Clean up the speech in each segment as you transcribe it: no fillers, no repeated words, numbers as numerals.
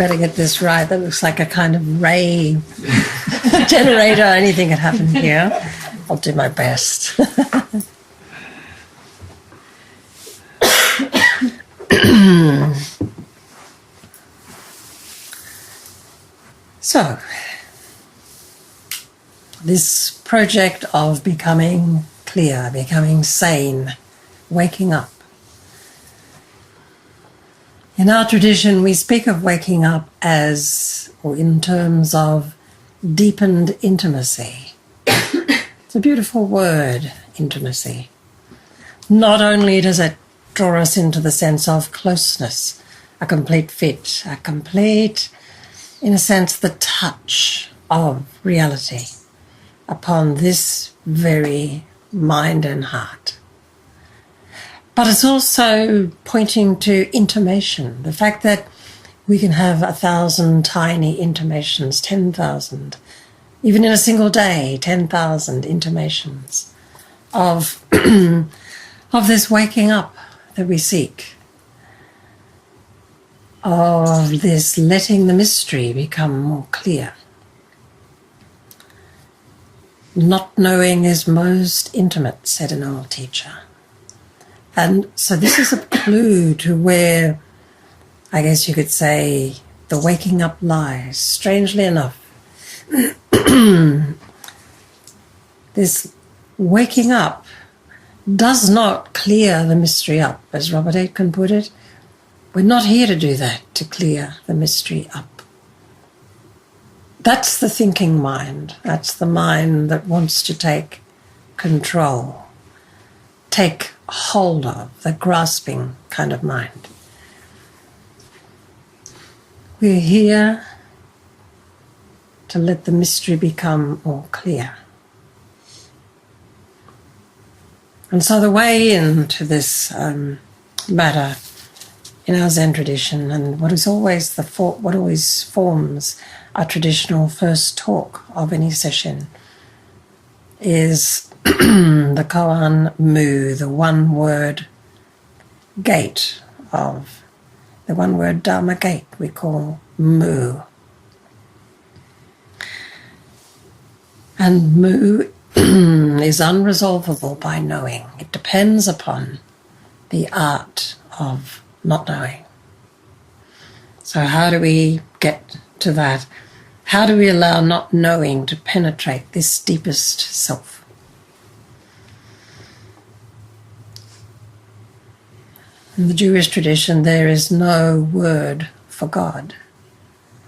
better get this right. That looks like a kind of ray generator. Anything could happen here. I'll do my best. So, this project of becoming clear, becoming sane, waking up. In our tradition, we speak of waking up as, or in terms of, deepened intimacy. It's a beautiful word, intimacy. Not only does it draw us into the sense of closeness, a complete fit, a complete, in a sense, the touch of reality upon this very mind and heart. But it's also pointing to intimation, the fact that we can have 1,000 tiny intimations, 10,000, even in a single day, 10,000 intimations of, of this waking up that we seek, of this letting the mystery become more clear. Not knowing is most intimate, said an old teacher. And so this is a clue to where, I guess you could say, the waking up lies. Strangely enough, this waking up does not clear the mystery up, as Robert Aitken put it. We're not here to do that, to clear the mystery up. That's the thinking mind. That's the mind that wants to take control, take hold of, the grasping kind of mind. We're here to let the mystery become more clear. And so the way into this matter in our Zen tradition, and what always forms a traditional first talk of any session, is the koan mu, the one-word gate of the one-word Dharma gate we call mu. And mu is unresolvable by knowing. It depends upon the art of not knowing. So how do we get to that? How do we allow not knowing to penetrate this deepest self? In the Jewish tradition, there is no word for God.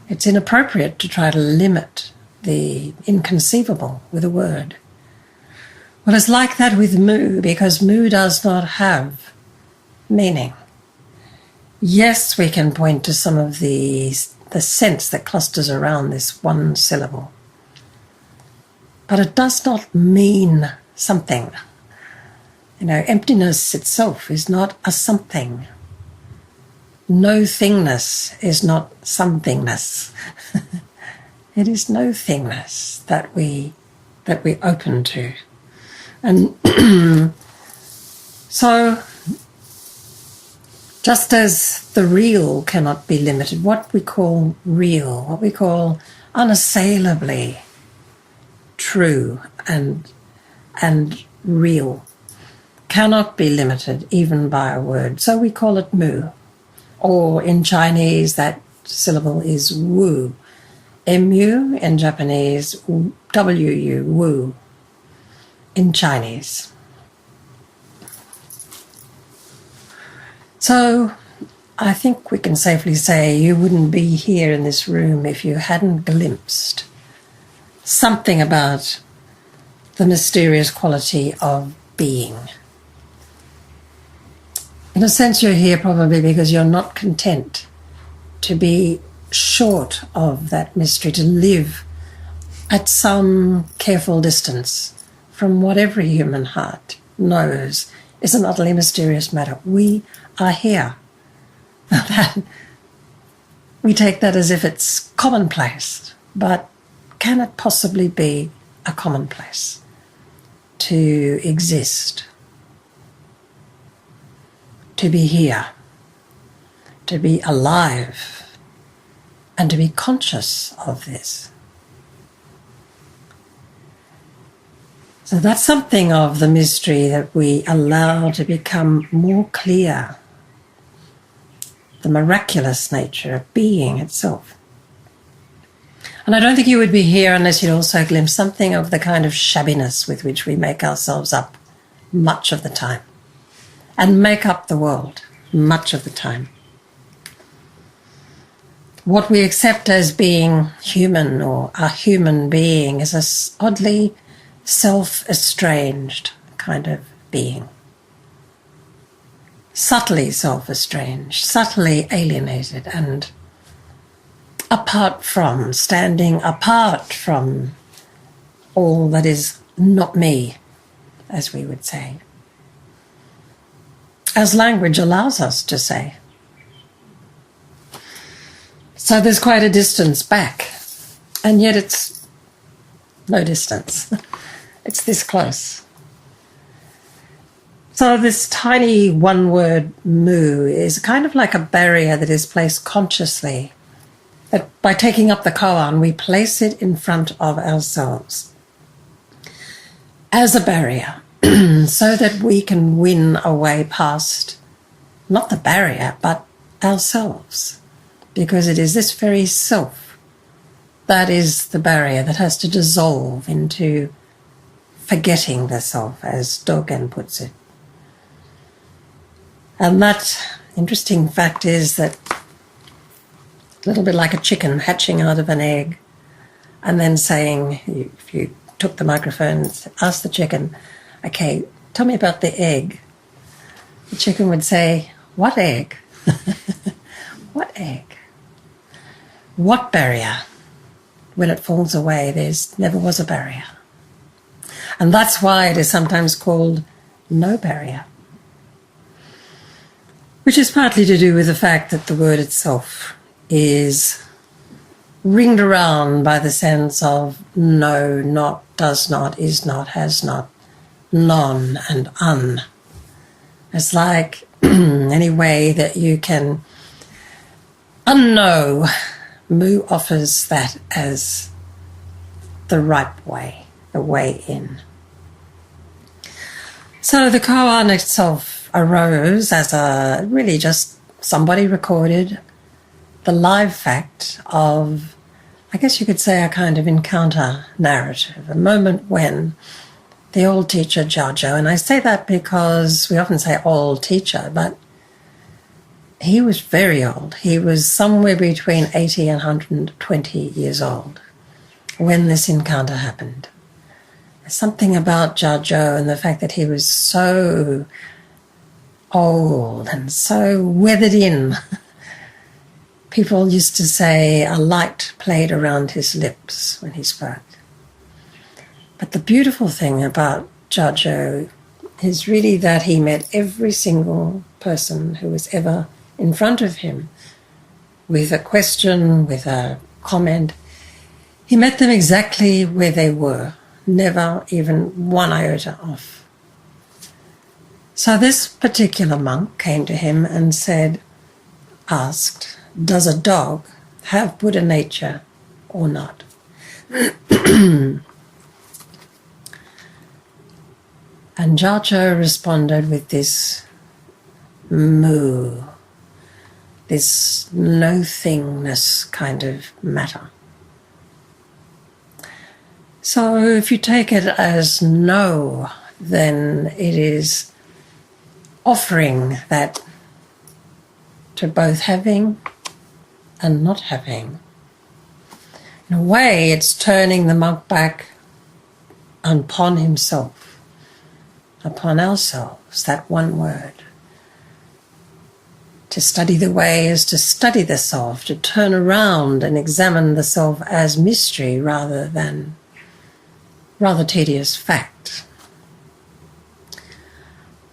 It's inappropriate to try to limit the inconceivable with a word. Well, it's like that with mu, because mu does not have meaning. Yes, we can point to some of the sense that clusters around this one syllable, but it does not mean something. You know, emptiness itself is not a something. No thingness is not somethingness. It is no thingness that we open to. And so, just as the real cannot be limited, what we call real, what we call unassailably true and real, cannot be limited even by a word. So we call it mu. Or in Chinese, that syllable is wu. M-U, in Japanese, W-U, wu, in Chinese. So I think we can safely say you wouldn't be here in this room if you hadn't glimpsed something about the mysterious quality of being. In a sense, you're here probably because you're not content to be short of that mystery, to live at some careful distance from what every human heart knows is an utterly mysterious matter. We are here. We take that as if it's commonplace, but can it possibly be a commonplace to exist, to be here, to be alive, and to be conscious of this. So that's something of the mystery that we allow to become more clear, the miraculous nature of being itself. And I don't think you would be here unless you'd also glimpse something of the kind of shabbiness with which we make ourselves up much of the time, and make up the world much of the time. What we accept as being human or a human being is a oddly self-estranged kind of being. Subtly self-estranged, subtly alienated, and apart from, standing apart from all that is not me, as we would say, as language allows us to say. So there's quite a distance back, and yet it's no distance. It's this close. So this tiny one-word moo is kind of like a barrier that is placed consciously. That by taking up the koan, we place it in front of ourselves as a barrier so that we can win a way past, not the barrier, but ourselves. Because it is this very self that is the barrier that has to dissolve into forgetting the self, as Dogen puts it. And that interesting fact is that a little bit like a chicken hatching out of an egg and then saying, if you took the microphone and asked the chicken, okay, tell me about the egg. The chicken would say, what egg? What egg? What barrier? When it falls away, there's never was a barrier. And that's why it is sometimes called no barrier, which is partly to do with the fact that the word itself is ringed around by the sense of no, not, does not, is not, has not, non and un. It's like any way that you can unknow. Mu offers that as the right way, the way in. So the koan itself arose as a really just somebody recorded the live fact of, I guess you could say, a kind of encounter narrative, a moment when the old teacher Teisho, and I say that because we often say old teacher, but he was very old. He was somewhere between 80 and 120 years old when this encounter happened. There's something about Teisho and the fact that he was so old and so weathered in. People used to say a light played around his lips when he spoke. But the beautiful thing about Teisho is really that he met every single person who was ever in front of him with a question, with a comment. He met them exactly where they were, never even one iota off. So this particular monk came to him and asked, does a dog have Buddha nature or not? And Teisho responded with this moo, this no-thingness kind of matter. So if you take it as no, then it is offering that to both having and not having. In a way, it's turning the monk back upon himself, upon ourselves, that one word. To study the way is to study the self, to turn around and examine the self as mystery rather than rather tedious fact.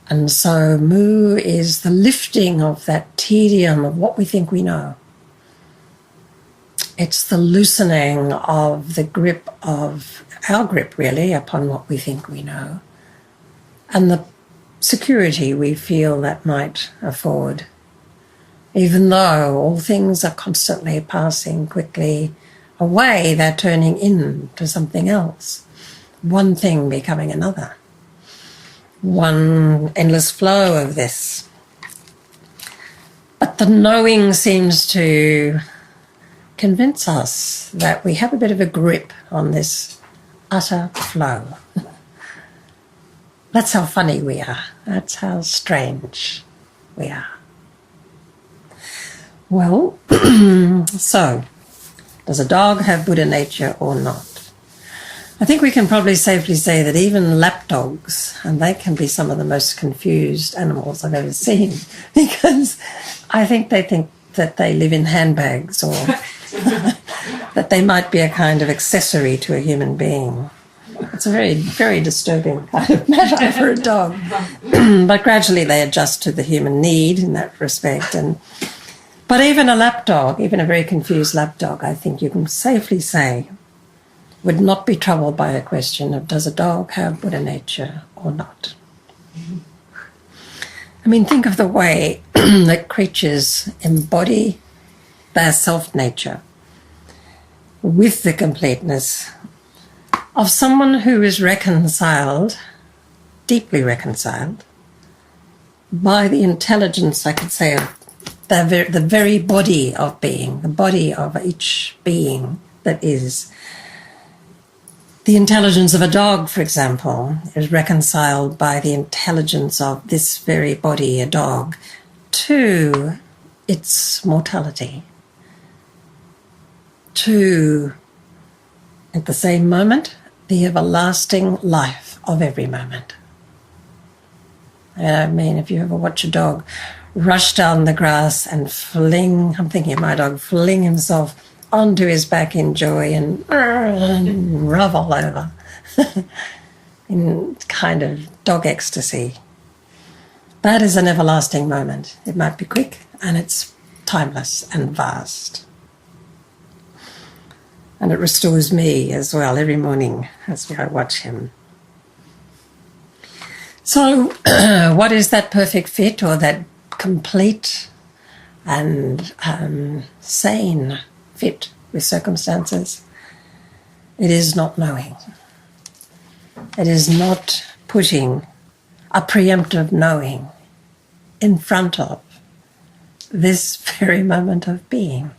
And so mu is the lifting of that tedium of what we think we know. It's the loosening of the grip of our grip, really, upon what we think we know, and the security we feel that might afford Even though all things are constantly passing quickly away, they're turning into something else. One thing becoming another. One endless flow of this. But the knowing seems to convince us that we have a bit of a grip on this utter flow. That's how funny we are. That's how strange we are. Well, so, does a dog have Buddha nature or not? I think we can probably safely say that even lapdogs, and they can be some of the most confused animals I've ever seen, because I think that they live in handbags, or that they might be a kind of accessory to a human being. It's a very, very disturbing kind of matter for a dog. But gradually they adjust to the human need in that respect. But even a lapdog, even a very confused lapdog, I think you can safely say, would not be troubled by a question of does a dog have Buddha nature or not. I mean, think of the way that creatures embody their self-nature with the completeness of someone who is reconciled, deeply reconciled, by the intelligence, I could say, of the very body of being, the body of each being that is. The intelligence of a dog, for example, is reconciled by the intelligence of this very body, a dog, to its mortality, to, at the same moment, the everlasting life of every moment. And I mean, if you ever watch a dog rush down the grass and fling, I'm thinking of my dog, fling himself onto his back in joy and rub all over in kind of dog ecstasy. That is an everlasting moment. It might be quick and it's timeless and vast. And it restores me as well every morning as I watch him. So what is that perfect fit or that complete and sane fit with circumstances? It is not knowing. It is not putting a preemptive knowing in front of this very moment of being.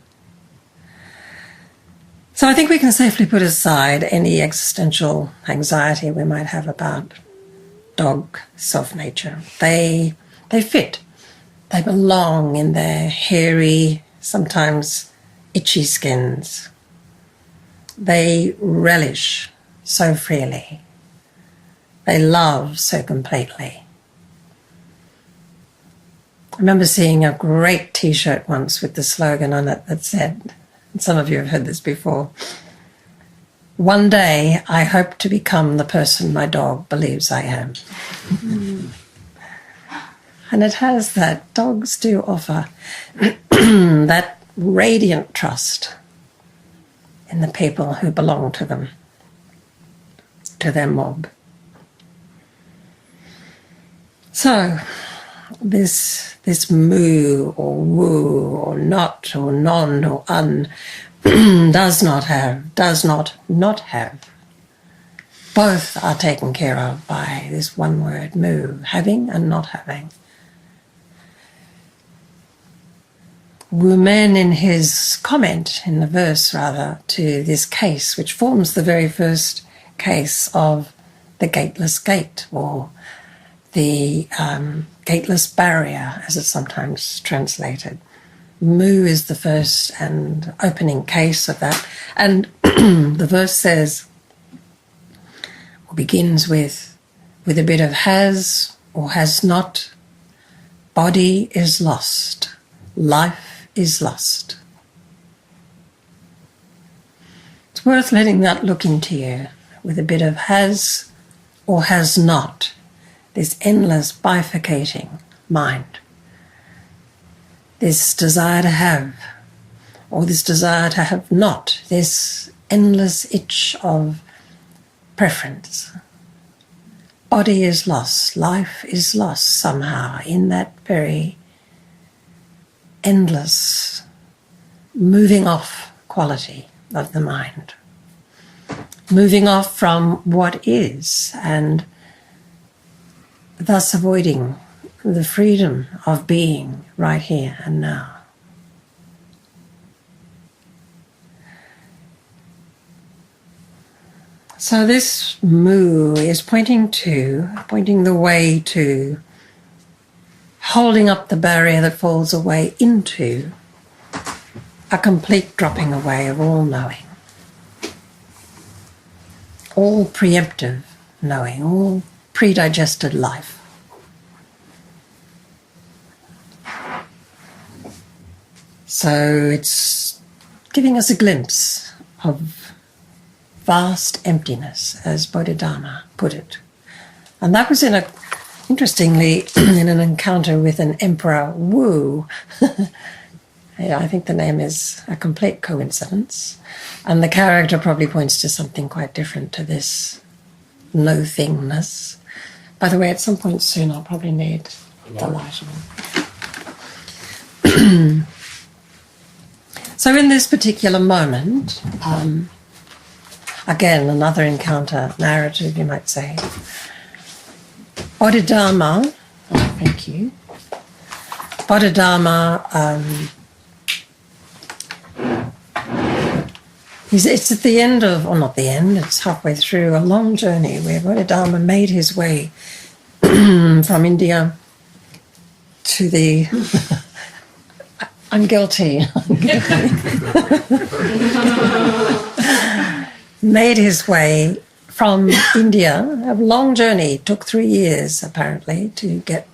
So I think we can safely put aside any existential anxiety we might have about dog self-nature. They fit. They belong in their hairy, sometimes itchy skins. They relish so freely. They love so completely. I remember seeing a great T-shirt once with the slogan on it that said, and some of you have heard this before, "One day I hope to become the person my dog believes I am." And it has that. Dogs do offer that radiant trust in the people who belong to them, to their mob. So this moo or woo or not or non or un does not not have. Both are taken care of by this one word, moo, having and not having. Wu Men, in his comment, in the verse rather, to this case, which forms the very first case of the gateless gate, or the gateless barrier, as it's sometimes translated. Mu is the first and opening case of that. And the verse says, or begins with a bit of has or has not, body is lost, life is lost. It's worth letting that look into you with a bit of has or has not, this endless bifurcating mind, this desire to have or this desire to have not, this endless itch of preference. Body is lost, life is lost somehow in that very endless, moving off quality of the mind. Moving off from what is, and thus avoiding the freedom of being right here and now. So this mu is pointing the way to holding up the barrier that falls away into a complete dropping away of all knowing, all preemptive knowing, all predigested life. So it's giving us a glimpse of vast emptiness, as Bodhidharma put it. And that was interestingly, in an encounter with an Emperor Wu. I think the name is a complete coincidence. And the character probably points to something quite different to this no-thingness. By the way, at some point soon I'll probably need the light on. So in this particular moment, again, another encounter narrative, you might say. Bodhidharma, thank you. Bodhidharma, it's at the end of, or not the end, it's halfway through a long journey where Bodhidharma made his way from India to the... I'm guilty. Made his way from India, a long journey, took 3 years apparently to get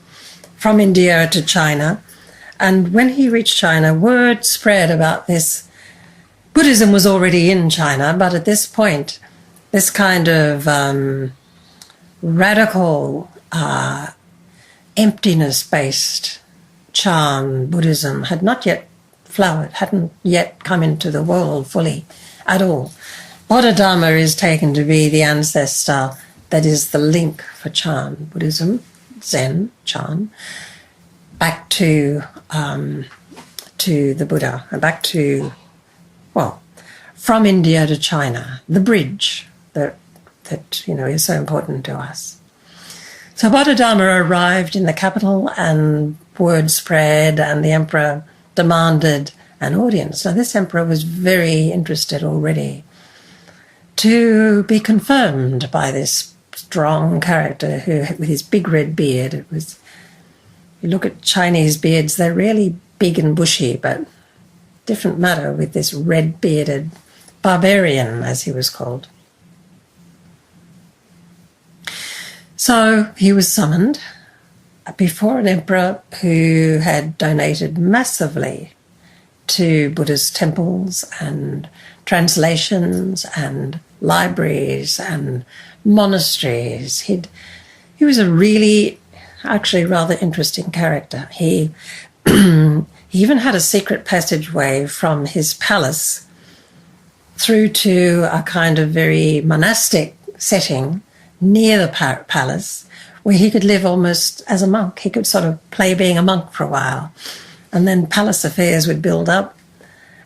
from India to China. And when he reached China, word spread about this. Buddhism was already in China, but at this point, this kind of radical emptiness-based Chan Buddhism had not yet flowered, hadn't yet come into the world fully at all. Bodhidharma is taken to be the ancestor that is the link for Chan Buddhism, Zen, Chan, back to the Buddha, and back to, well, from India to China, the bridge that is so important to us. So Bodhidharma arrived in the capital and word spread, and the emperor demanded an audience. Now this emperor was very interested already to be confirmed by this strong character who, with his big red beard, it was, you look at Chinese beards, they're really big and bushy, but different matter with this red-bearded barbarian, as he was called. So he was summoned before an emperor who had donated massively to Buddhist temples and translations and libraries and monasteries. He was a really, actually rather interesting character. He even had a secret passageway from his palace through to a kind of very monastic setting near the palace, where he could live almost as a monk. He could sort of play being a monk for a while. And then palace affairs would build up,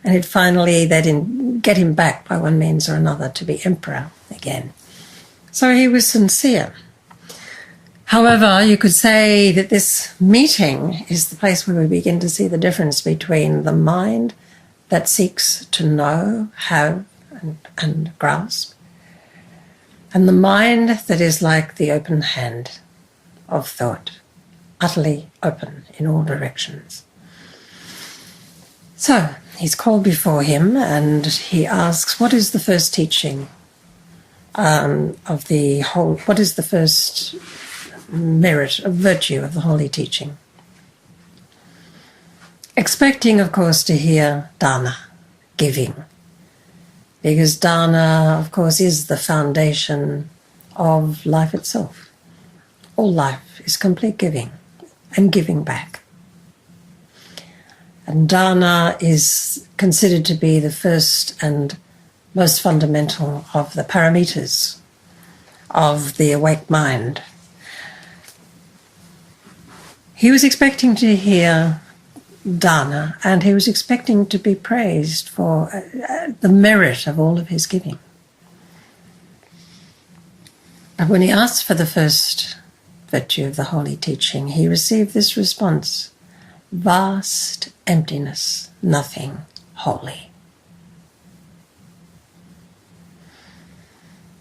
and they'd get him back by one means or another to be emperor again. So he was sincere. However, you could say that this meeting is the place where we begin to see the difference between the mind that seeks to know, have, and grasp, and the mind that is like the open hand of thought, utterly open in all directions. So he's called before him and he asks, what is the first teaching of the whole, what is the first merit of virtue of the holy teaching? Expecting, of course, to hear dana, giving, because dana, of course, is the foundation of life itself. All life is complete giving and giving back. And dana is considered to be the first and most fundamental of the paramitas of the awake mind. He was expecting to hear dana, and he was expecting to be praised for the merit of all of his giving. But when he asked for the first virtue of the holy teaching, he received this response: vast emptiness, nothing holy.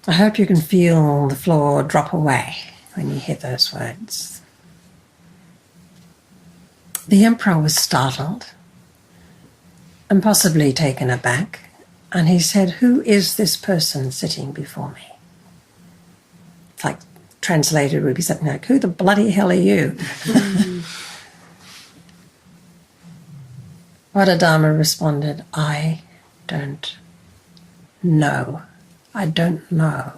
I hope you can feel the floor drop away when you hear those words. The emperor was startled and possibly taken aback, and he said, "Who is this person sitting before me?" It's like translated would be something like, "Who the bloody hell are you?" Bodhidharma responded, "I don't know. I don't know.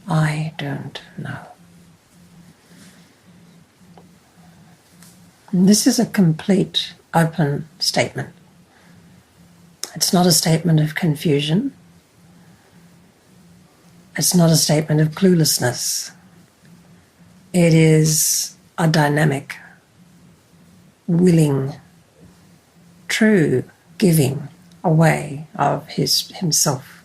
I don't know." And this is a complete, open statement. It's not a statement of confusion. It's not a statement of cluelessness. It is a dynamic, willing, true giving away of himself.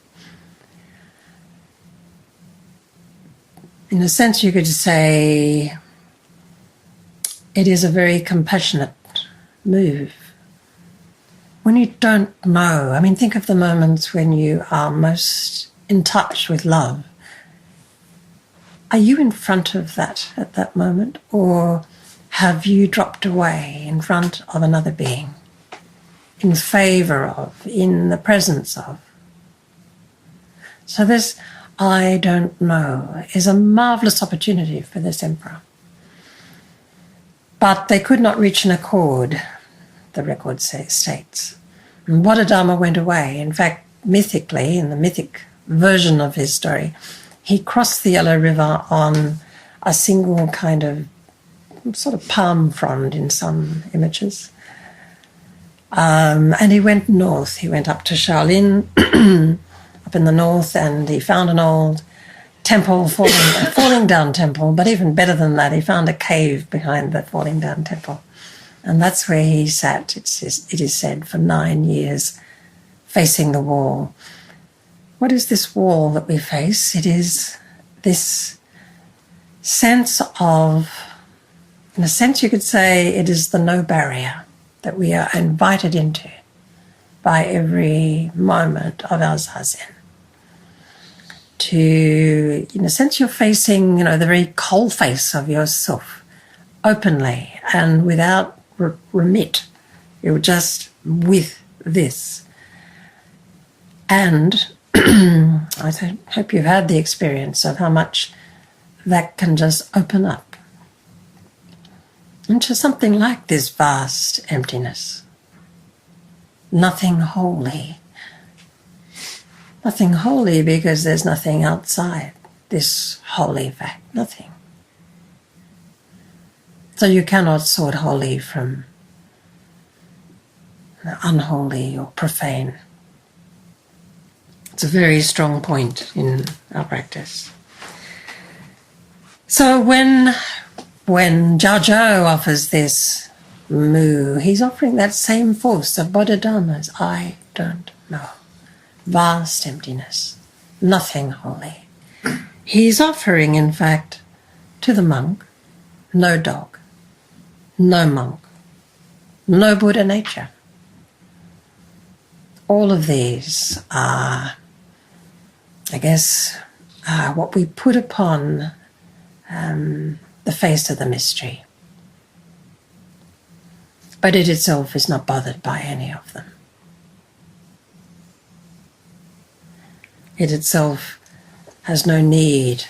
In a sense, you could say it is a very compassionate move. When you don't know, I mean, think of the moments when you are most in touch with love. Are you in front of that at that moment, or have you dropped away in front of another being, in favour of, in the presence of? So this "I don't know" is a marvellous opportunity for this emperor. But they could not reach an accord, the record states. And Bodhidharma went away. In fact, mythically, in the mythic version of his story, he crossed the Yellow River on a single kind of sort of palm frond in some images. And he went north. He went up to Shaolin, up in the north, and he found an old temple, falling down temple, but even better than that, he found a cave behind the falling down temple. And that's where he sat, it is said, for 9 years, facing the wall. What is this wall that we face? It is this sense of, in a sense you could say, it is the no barrier that we are invited into by every moment of our zazen. To, in a sense, you're facing, the very coal face of yourself openly and without remit. You're just with this. And I hope you've had the experience of how much that can just open up into something like this vast emptiness. Nothing holy. Nothing holy because there's nothing outside this holy fact, nothing. So you cannot sort holy from unholy or profane. It's a very strong point in our practice. So when Jiao Zhou offers this mu, he's offering that same force of Bodhidharma's "I don't know." Vast emptiness, nothing holy. He's offering, in fact, to the monk, no dog, no monk, no Buddha nature. All of these are, I guess, what we put upon the face of the mystery. But it itself is not bothered by any of them. It itself has no need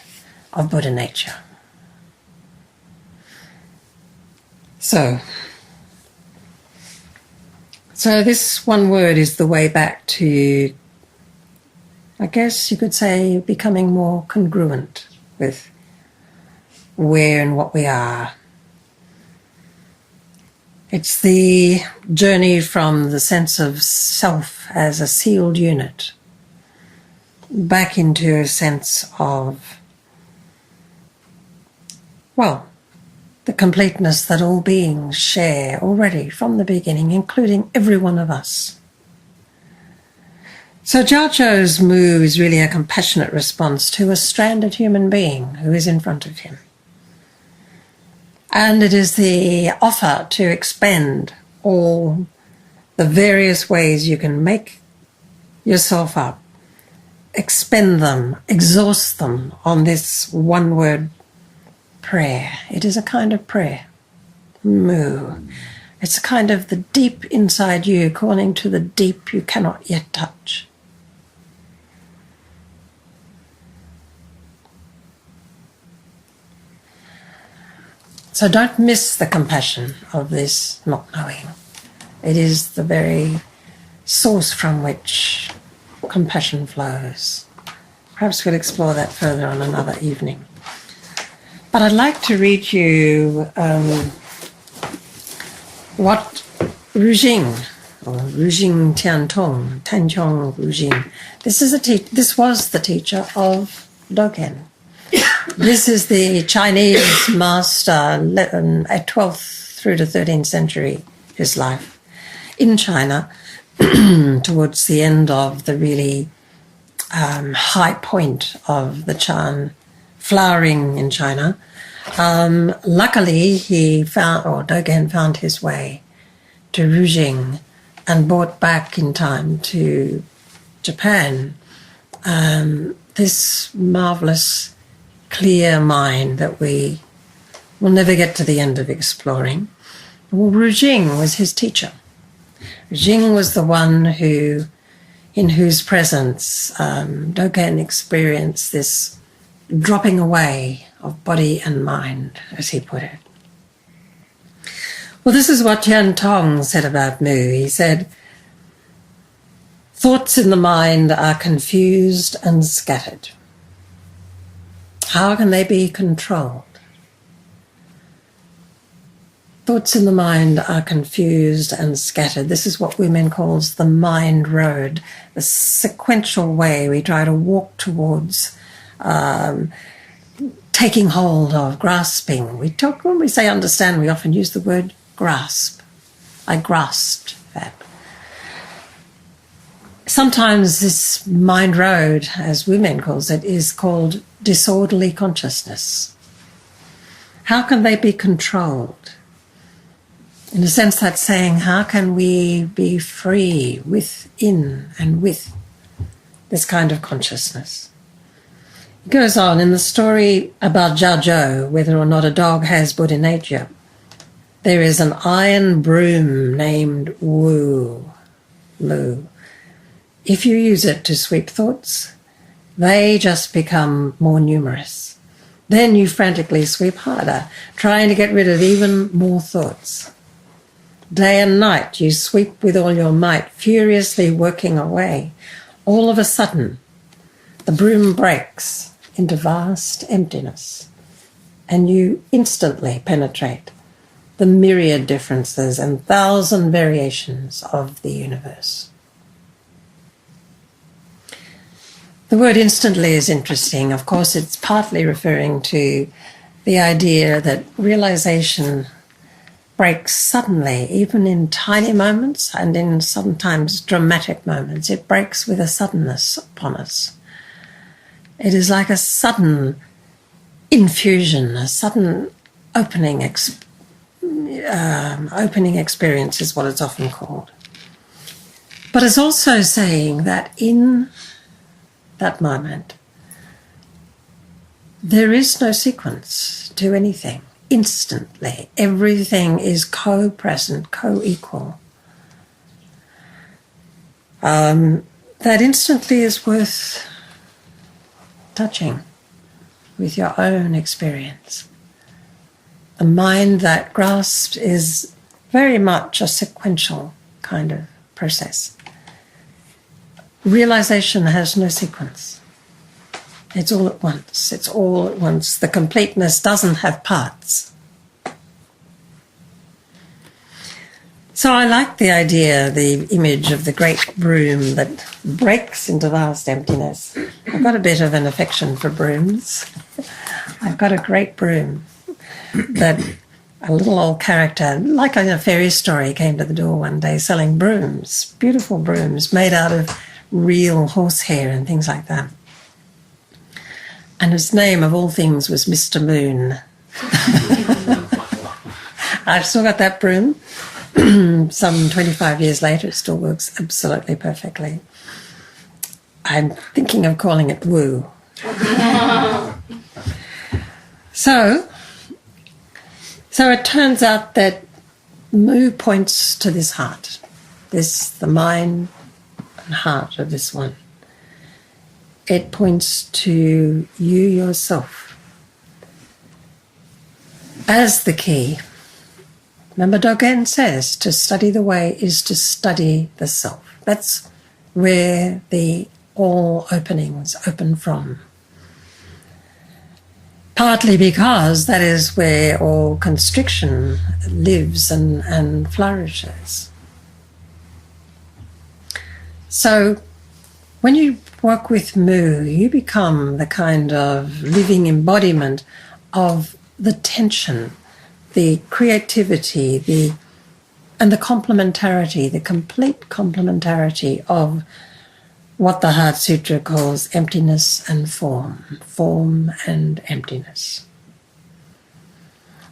of Buddha nature. So this one word is the way back to, I guess you could say, becoming more congruent with where and what we are. It's the journey from the sense of self as a sealed unit back into a sense of, the the completeness that all beings share already from the beginning, including every one of us. So Jiaozhou's moo is really a compassionate response to a stranded human being who is in front of him. And it is the offer to expend all the various ways you can make yourself up, expend them, exhaust them on this one-word prayer. It is a kind of prayer. Moo. It's a kind of the deep inside you calling to the deep you cannot yet touch. So don't miss the compassion of this not knowing. It is the very source from which compassion flows. Perhaps we'll explore that further on another evening. But I'd like to read you what Rujing, or Rujing Tiantong, Tanchong Rujing, this was the teacher of Dogen. This is the Chinese master at 12th through to 13th century, his life, in China, towards the end of the really high point of the Chan flowering in China. Luckily, Dogen found his way to Rujing and brought back in time to Japan this marvellous clear mind that we will never get to the end of exploring. Well, Rujing was his teacher. Rujing was the one in whose presence Dogen experienced this dropping away of body and mind, as he put it. Well, this is what Tian Tong said about Mu. He said, "Thoughts in the mind are confused and scattered. How can they be controlled? Thoughts in the mind are confused and scattered." This is what Women calls the mind road, the sequential way we try to walk towards taking hold of, grasping. When we say understand, we often use the word grasp. I grasped that. Sometimes this mind road, as Women calls it, is called disorderly consciousness. How can they be controlled? In a sense, that's saying, how can we be free within and with this kind of consciousness? It goes on in the story about Jiaozhou, whether or not a dog has Buddha nature. There is an iron broom named Wu, Mu. If you use it to sweep thoughts, they just become more numerous. Then you frantically sweep harder, trying to get rid of even more thoughts. Day and night you sweep with all your might, furiously working away. All of a sudden, the broom breaks into vast emptiness, and you instantly penetrate the myriad differences and thousand variations of the universe. The word instantly is interesting. Of course, it's partly referring to the idea that realization breaks suddenly, even in tiny moments and in sometimes dramatic moments. It breaks with a suddenness upon us. It is like a sudden infusion, a sudden opening experience is what it's often called. But it's also saying that in that moment, there is no sequence to anything. Instantly, everything is co-present, co-equal. That instantly is worth touching with your own experience. The mind that grasps is very much a sequential kind of process. Realization has no sequence. It's all at once. It's all at once. The completeness doesn't have parts. So I like the idea, the image of the great broom that breaks into vast emptiness. I've got a bit of an affection for brooms. I've got a great broom that a little old character, like a fairy story, came to the door one day selling brooms, beautiful brooms made out of real horsehair and things like that. And his name, of all things, was Mr. Moon. I've still got that broom. Some 25 years later, it still works absolutely perfectly. I'm thinking of calling it Woo. So it turns out that Mu points to this heart, the mind and heart of this one. It points to you yourself as the key. Remember, Dogen says to study the way is to study the self. That's where all openings open from. Partly because that is where all constriction lives and flourishes. So when you work with Mu, you become the kind of living embodiment of the tension, the creativity, and the complementarity, the complete complementarity of what the Heart Sutra calls emptiness and form and emptiness.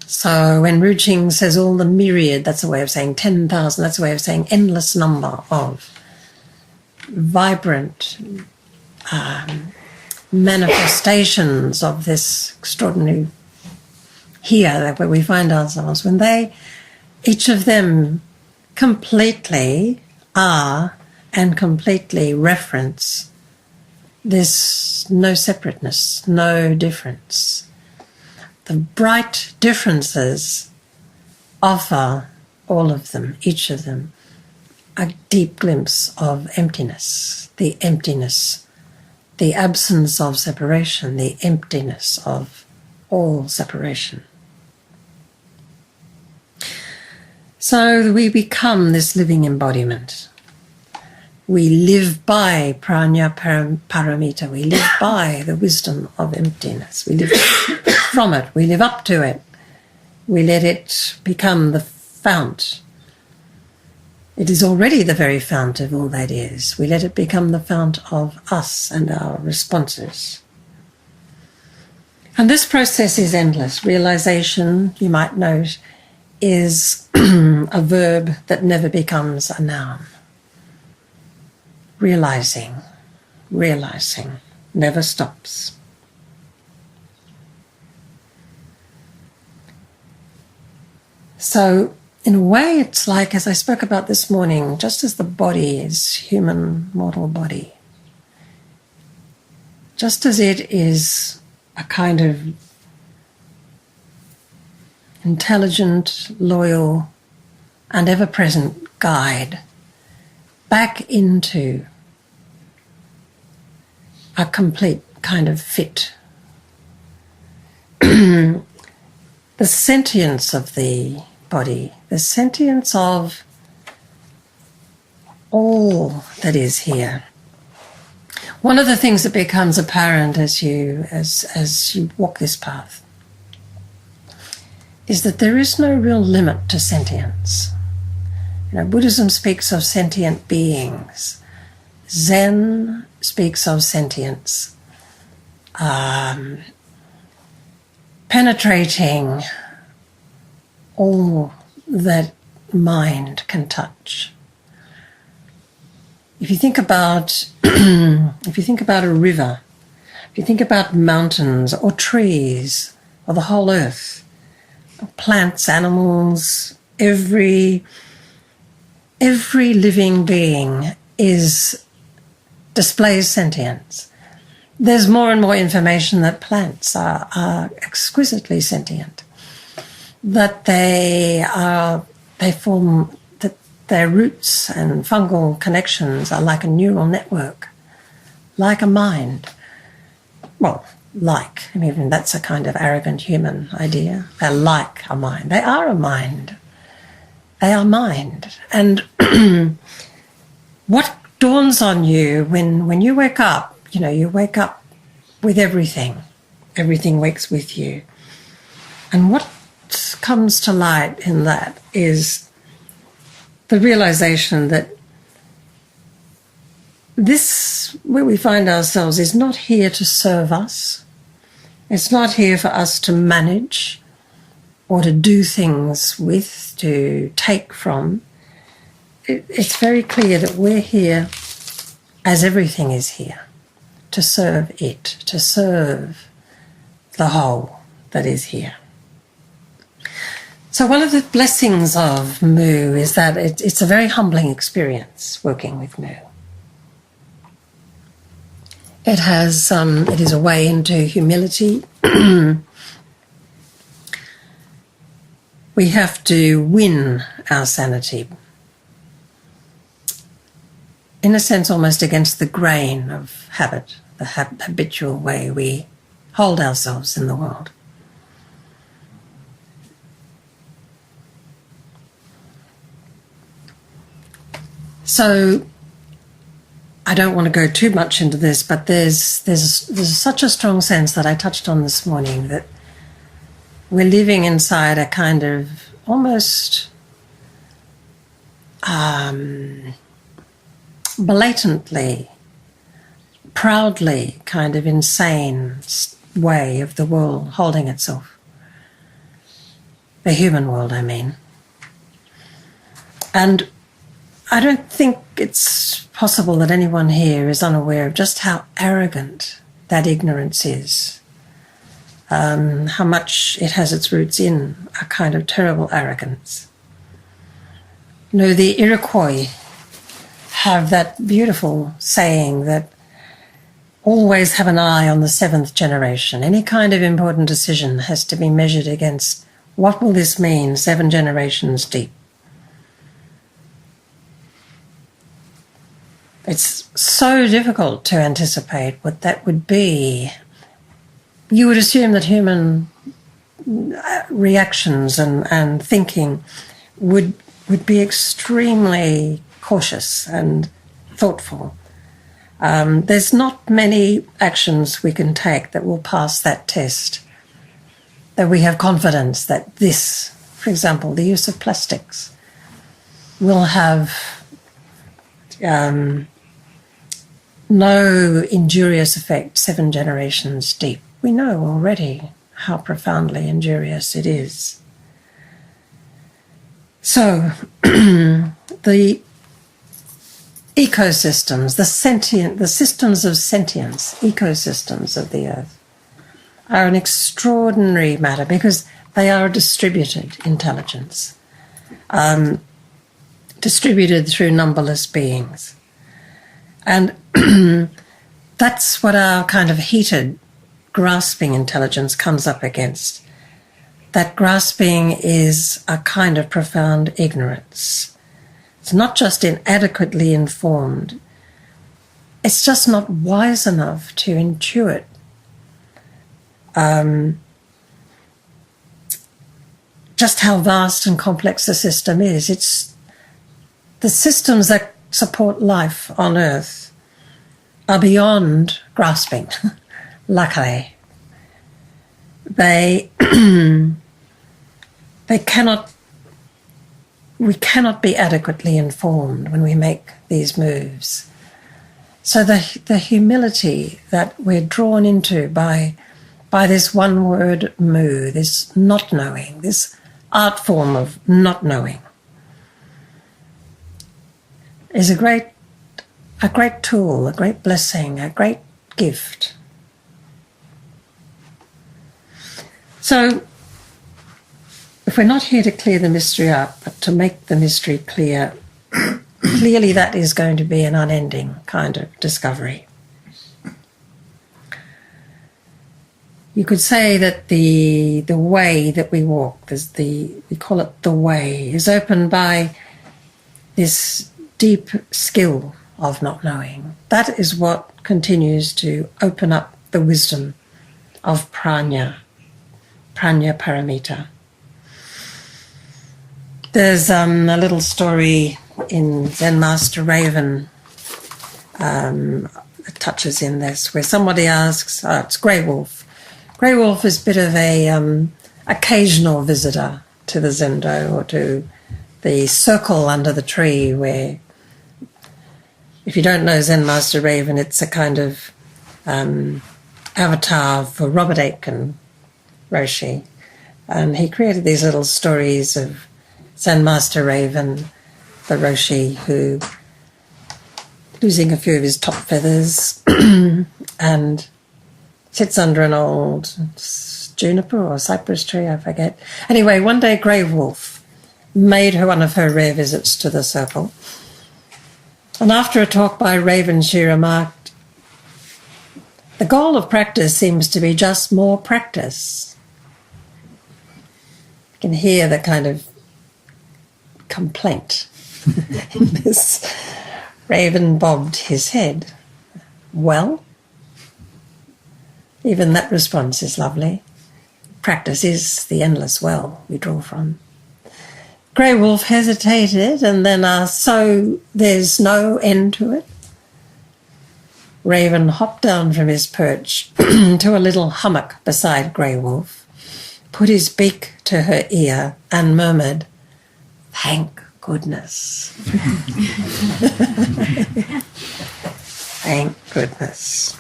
So when Ruching says all the myriad, that's a way of saying 10,000, that's a way of saying endless number of vibrant manifestations of this extraordinary here where we find ourselves, when each of them completely are and completely reference this no separateness, no difference. The bright differences offer all of them, each of them, a deep glimpse of emptiness, the absence of separation, the emptiness of all separation. So we become this living embodiment. We live by prajna paramita. We live by the wisdom of emptiness. We live from it. We live up to it. We let it become the fount. It is already the very fount of all that is. We let it become the fount of us and our responses. And this process is endless. Realization, you might note, is a verb that never becomes a noun. Realizing, never stops. So, in a way, it's like, as I spoke about this morning, just as the body is human, mortal body, just as it is a kind of intelligent, loyal, and ever-present guide back into a complete kind of fit. The sentience of the body, the sentience of all that is here. One of the things that becomes apparent as you walk this path is that there is no real limit to sentience. Buddhism speaks of sentient beings. Zen speaks of sentience, penetrating all that mind can touch. If you think about a river, if you think about mountains or trees or the whole earth, plants, animals, every living being displays sentience. There's more and more information that plants are exquisitely sentient, that their roots and fungal connections are like a neural network, like a mind. Well, that's a kind of arrogant human idea. They're like a mind. They are a mind. They are mind. And what dawns on you when you wake up, you wake up with everything. Everything wakes with you. And what comes to light in that is the realization that this, where we find ourselves, is not here to serve us. It's not here for us to manage or to do things with, to take from. It's very clear that we're here, as everything is here, to serve it, to serve the whole that is here. So one of the blessings of Mu is that it's a very humbling experience working with Mu. It is a way into humility. We have to win our sanity, in a sense almost against the grain of habit, the habitual way we hold ourselves in the world. So I don't want to go too much into this, but there's such a strong sense that I touched on this morning that we're living inside a kind of almost blatantly, proudly kind of insane way of the world holding itself. The human world, I mean. And I don't think it's possible that anyone here is unaware of just how arrogant that ignorance is, how much it has its roots in a kind of terrible arrogance. You know, the Iroquois have that beautiful saying that always have an eye on the seventh generation. Any kind of important decision has to be measured against what will this mean 7 generations deep. It's so difficult to anticipate what that would be. You would assume that human reactions and thinking would be extremely cautious and thoughtful. There's not many actions we can take that will pass that test, that we have confidence that this, for example, the use of plastics, will have no injurious effect 7 generations deep. We know already how profoundly injurious it is. So the ecosystems, the systems of sentience, ecosystems of the earth, are an extraordinary matter because they are a distributed intelligence, distributed through numberless beings. And that's what our kind of heated, grasping intelligence comes up against. That grasping is a kind of profound ignorance. It's not just inadequately informed, it's just not wise enough to intuit just how vast and complex the system is. It's the systems that support life on Earth are beyond grasping, luckily. We cannot be adequately informed when we make these moves. So the humility that we're drawn into by this one word mu, this not knowing, this art form of not knowing, is a great tool, a great blessing, a great gift. So if we're not here to clear the mystery up, but to make the mystery clear, clearly that is going to be an unending kind of discovery. You could say that the way that we walk, we call it the way, is opened by this deep skill of not knowing. That is what continues to open up the wisdom of prajna paramita. There's a little story in Zen Master Raven that touches in this, where somebody asks, it's Grey Wolf. Grey Wolf is a bit of a occasional visitor to the zendo or to the circle under the tree where, if you don't know Zen Master Raven, it's a kind of avatar for Robert Aitken Roshi. And he created these little stories of Zen Master Raven, the Roshi, who losing a few of his top feathers and sits under an old juniper or cypress tree, I forget. Anyway, one day Grey Wolf made her one of her rare visits to the circle. And after a talk by Raven, she remarked, "The goal of practice seems to be just more practice." You can hear the kind of complaint in this. Raven bobbed his head. Well, even that response is lovely. Practice is the endless well we draw from. Grey Wolf hesitated and then asked, "So there's no end to it?" Raven hopped down from his perch to a little hummock beside Grey Wolf, put his beak to her ear and murmured, "Thank goodness." Thank goodness.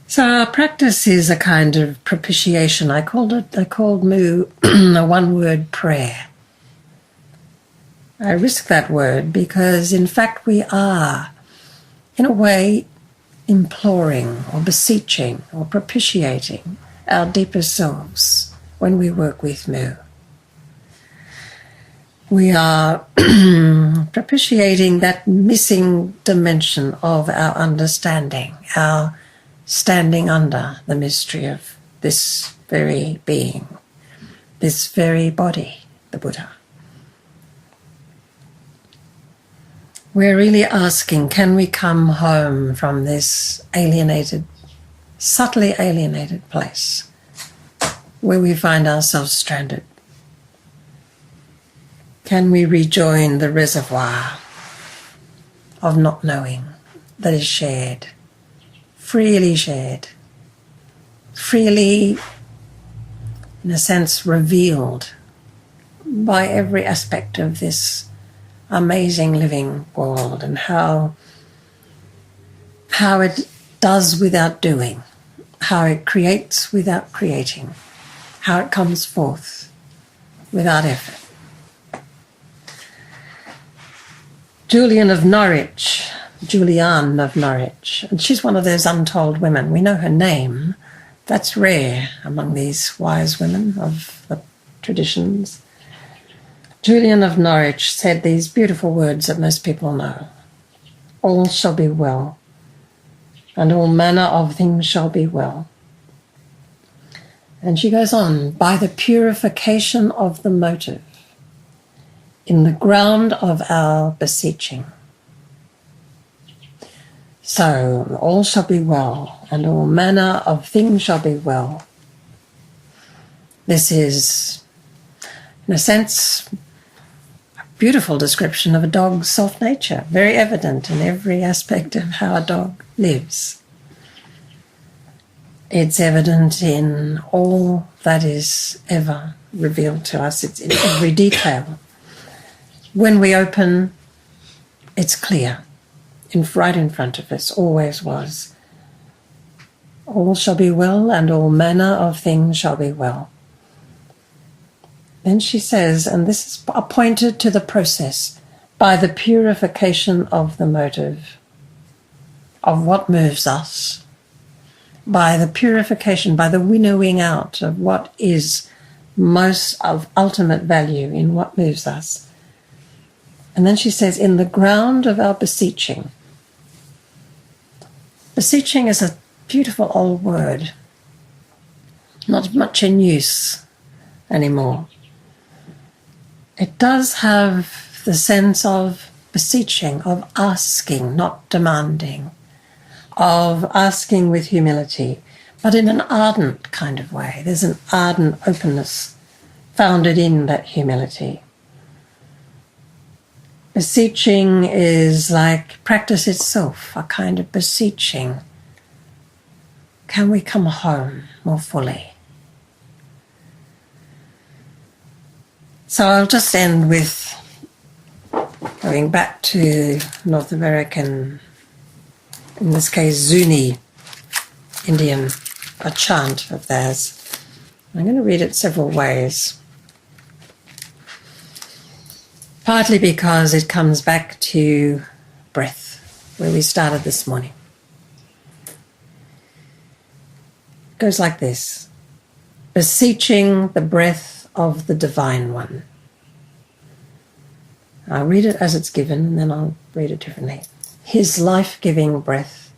So our practice is a kind of propitiation. I called Mu a one-word prayer. I risk that word because in fact we are, in a way, imploring or beseeching or propitiating our deepest selves when we work with Mu. We are propitiating that missing dimension of our understanding, our standing under the mystery of this very being, this very body, the Buddha. We're really asking, can we come home from this alienated, subtly alienated place where we find ourselves stranded? Can we rejoin the reservoir of not knowing that is shared, freely, in a sense, revealed by every aspect of this amazing living world, and how it does without doing, how it creates without creating, how it comes forth without effort. Julianne of Norwich, and she's one of those untold women. We know her name. That's rare among these wise women of the traditions. Julianne of Norwich said these beautiful words that most people know. All shall be well, and all manner of things shall be well. And she goes on, by the purification of the motive, in the ground of our beseeching. So all shall be well, and all manner of things shall be well. This is, in a sense, a beautiful description of a dog's soft nature, very evident in every aspect of how a dog lives. It's evident in all that is ever revealed to us. It's in every detail. When we open, it's clear. Right in front of us, always was. All shall be well, and all manner of things shall be well. Then she says, and this is appointed to the process, by the purification of the motive, of what moves us, by the purification, by the winnowing out of what is most of ultimate value in what moves us. And then she says, in the ground of our beseeching. Beseeching is a beautiful old word, not much in use anymore. It does have the sense of beseeching, of asking, not demanding, of asking with humility, but in an ardent kind of way. There's an ardent openness founded in that humility. Beseeching is like practice itself, a kind of beseeching. Can we come home more fully? So I'll just end with going back to North American, in this case Zuni Indian, a chant of theirs. I'm going to read it several ways, partly because it comes back to breath, where we started this morning. It goes like this: beseeching the breath of the Divine One. I'll read it as it's given, and then I'll read it differently. His life-giving breath,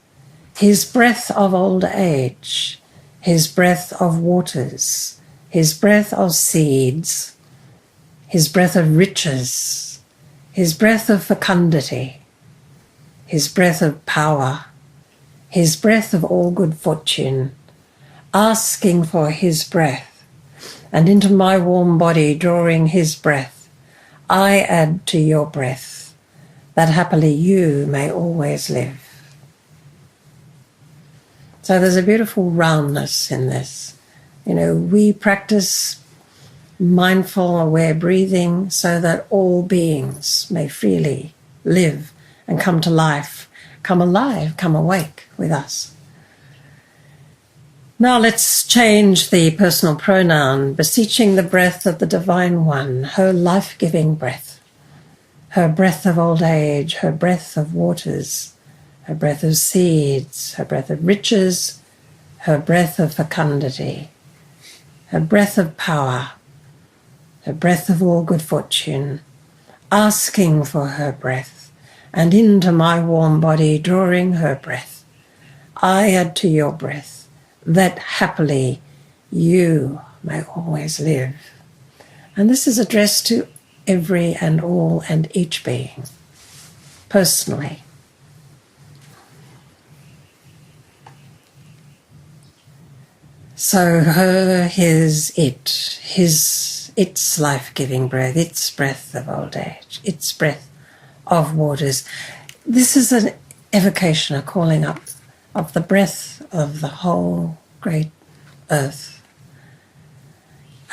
his breath of old age, his breath of waters, his breath of seeds, his breath of riches, his breath of fecundity, his breath of power, his breath of all good fortune, asking for his breath, and into my warm body drawing his breath, I add to your breath, that happily you may always live. So there's a beautiful roundness in this. You know, we practice mindful, aware breathing so that all beings may freely live and come to life, come alive, come awake with us. Now let's change the personal pronoun, beseeching the breath of the Divine One, her life-giving breath, her breath of old age, her breath of waters, her breath of seeds, her breath of riches, her breath of fecundity, her breath of power, her breath of all good fortune, asking for her breath, and into my warm body drawing her breath. I add to your breath, that happily you may always live. And this is addressed to every and all and each being, personally. So her, his, it, its life-giving breath, its breath of old age, its breath of waters. This is an evocation, a calling up of the breath of the whole great earth.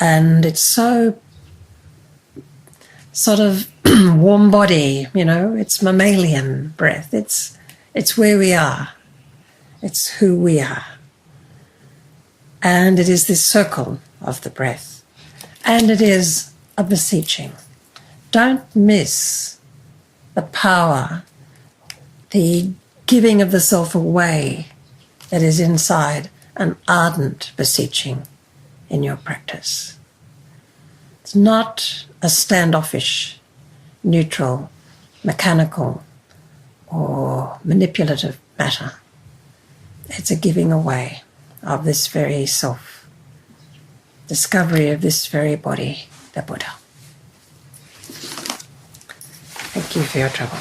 And it's so sort of warm body, you know, it's mammalian breath. It's where we are. It's who we are. And it is this circle of the breath. And it is a beseeching. Don't miss the power, the giving of the self away that is inside an ardent beseeching in your practice. It's not a standoffish, neutral, mechanical, or manipulative matter. It's a giving away of this very self, discovery of this very body, the Buddha. Thank you for your trouble.